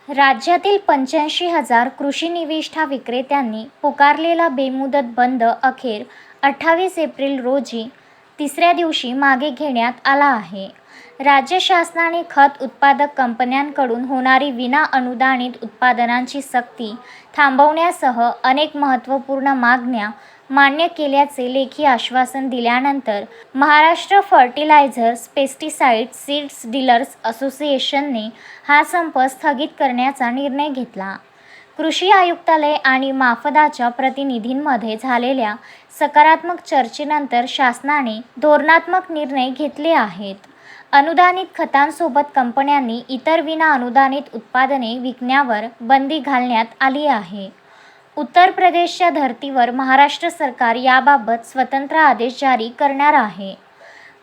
राज्यातील 85,000 कृषी निविष्ठा विक्रेत्यांनी पुकारलेला बेमुदत बंद अखेर 28 एप्रिल रोजी तिसऱ्या दिवशी मागे घेण्यात आला आहे. राज्य शासनाने खत उत्पादक कंपन्यांकडून होणारी विनाअनुदानित उत्पादनांची सक्ती थांबवण्यासह अनेक महत्त्वपूर्ण मागण्या मान्य केल्याचे लेखी आश्वासन दिल्यानंतर Maharashtra fertilisers pesticide seeds dealers असोसिएशनने हा संप स्थगित करण्याचा निर्णय घेतला. कृषी आयुक्तालय आणि माफदाच्या प्रतिनिधींमध्ये झालेल्या सकारात्मक चर्चेनंतर शासनाने धोरणात्मक निर्णय घेतले आहेत. अनुदानित खतांसोबत कंपन्यांनी इतर विनाअनुदानित उत्पादने विकण्यावर बंदी घालण्यात आली आहे. उत्तर प्रदेशच्या धर्तीवर महाराष्ट्र सरकार याबाबत स्वतंत्र आदेश जारी करणार आहे.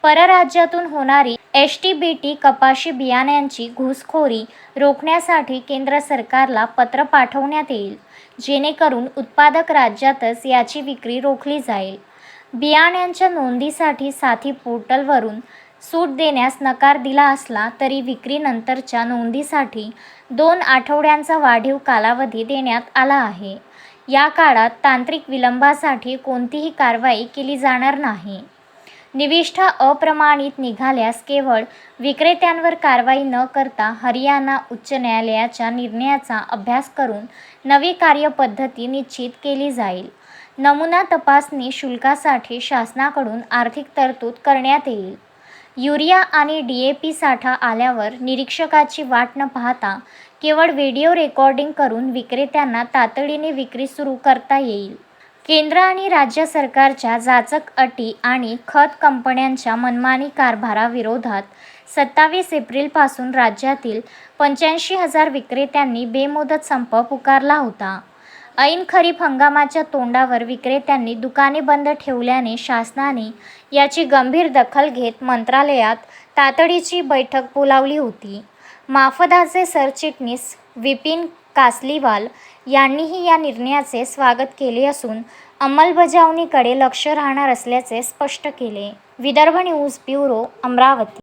परराज्यातून होणारी एचटीबीटी कपाशी बियाण्यांची घुसखोरी रोखण्यासाठी केंद्र सरकारला पत्र पाठवण्यात येईल, जेणेकरून उत्पादक राज्यातच याची विक्री रोखली जाईल. बियाण्यांच्या नोंदीसाठी साथी पोर्टलवरून सूट देण्यास नकार दिला असला तरी विक्रीनंतरच्या नोंदीसाठी 2 आठवड्यांचा वाढीव कालावधी देण्यात आला आहे. या काळात तांत्रिक विलंबासाठी कोणतीही कारवाई केली जाणार नाही. निविष्ठा अप्रमाणित निघाल्यास केवळ विक्रेत्यांवर कारवाई न करता हरियाणा उच्च न्यायालयाच्या निर्णयाचा अभ्यास करून नवी कार्यपद्धती निश्चित केली जाईल. नमुना तपासणी शुल्कासाठी शासनाकडून आर्थिक तरतूद करण्यात येईल. युरिया आणि DAP साठा आल्यावर निरीक्षकाची वाट न पाहता केवळ व्हिडिओ रेकॉर्डिंग करून विक्रेत्यांना तातडीने विक्री सुरू करता येईल. केंद्र आणि राज्य सरकारच्या जाचक अटी आणि खत कंपन्यांच्या मनमानी कारभाराविरोधात 27 एप्रिलपासून राज्यातील 85,000 विक्रेत्यांनी बेमुदत संप पुकारला होता. ऐन खरीप हंगामाच्या तोंडावर विक्रेत्यांनी दुकाने बंद ठेवल्याने शासनाने याची गंभीर दखल घेत मंत्रालयात तातडीची बैठक बोलावली होती. माफदाचे सरचिटणीस विपिन कासलीवाल यांनीही या निर्णयाचे स्वागत केले असून अंमलबजावणीकडे लक्ष राहणार असल्याचे स्पष्ट केले. Vidarbha news bureau, Amravati.